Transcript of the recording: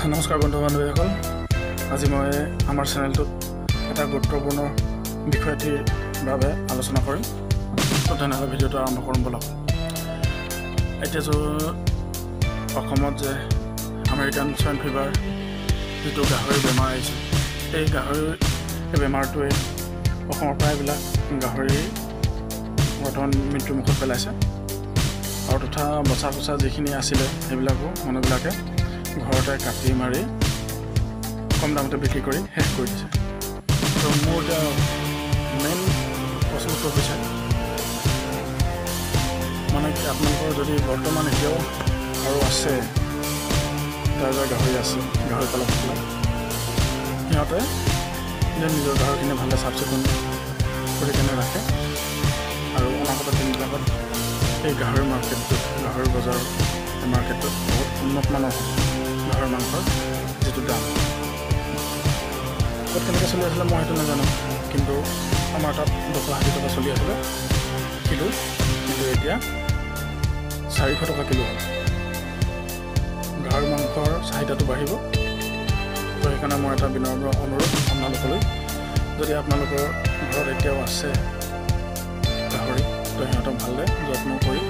নমস্কাৰ বন্ধু বান্ধৱীসকল, আজি মই আমাৰ চেনেলটোত এটা গুৰুত্বপূৰ্ণ বিষয়টিৰ বাবে আলোচনা কৰিম। তো তেনেহ'লে ভিডিঅ'টো আৰম্ভ কৰিম বলক। এতিয়া অসমত যে আমেৰিকান সোৱাইন ফিভাৰ যিটো গাহৰিৰ বেমাৰ আহিছে, এই গাহৰিৰ বেমাৰটোৱে অসমৰ প্ৰায়বিলাক গাহৰি বৰ্তমান মৃত্যুমুখত পেলাইছে আৰু তথা বচা যিখিনি আছিলে সেইবিলাকো মানুহবিলাকে ঘৰতে কাটি মাৰি কম দামতে বিক্ৰী কৰি শেষ কৰি দিছে। তো মোৰ এতিয়া মেইন প্ৰশ্নটো হৈছে মানে কি, আপোনালোকৰ যদি বৰ্তমান এতিয়াও আৰু আছে যাৰ গাহৰি আছে, গাহৰি পালকসকলে সিহঁতে যে নিজৰ গাহৰিখিনি ভালদৰে চাফ চিকুণ কৰি কেনে ৰাখে আৰু অনাগত দিনবিলাকত এই গাহৰি মাৰ্কেটটোত, গাহৰি বজাৰ মাৰ্কেটটোত বহুত উন্নত মানৰ গাহৰি মাংসৰ যিটো দাম ক'ত কেনেকৈ চলি আছিলে মই সেইটো নাজানো, কিন্তু আমাৰ তাত 260 টকা চলি আছিলে কিলো, কিন্তু এতিয়া 400 টকা কিলো হ'ল। গাহৰি মাংসৰ চাহিদাটো বাঢ়িব। তো সেইকাৰণে মই এটা বিনম্ৰ অনুৰোধ আপোনালোকলৈ, যদি আপোনালোকৰ ঘৰত এতিয়াও আছে গাহৰি, তো সিহঁতক ভালদৰে যত্ন কৰি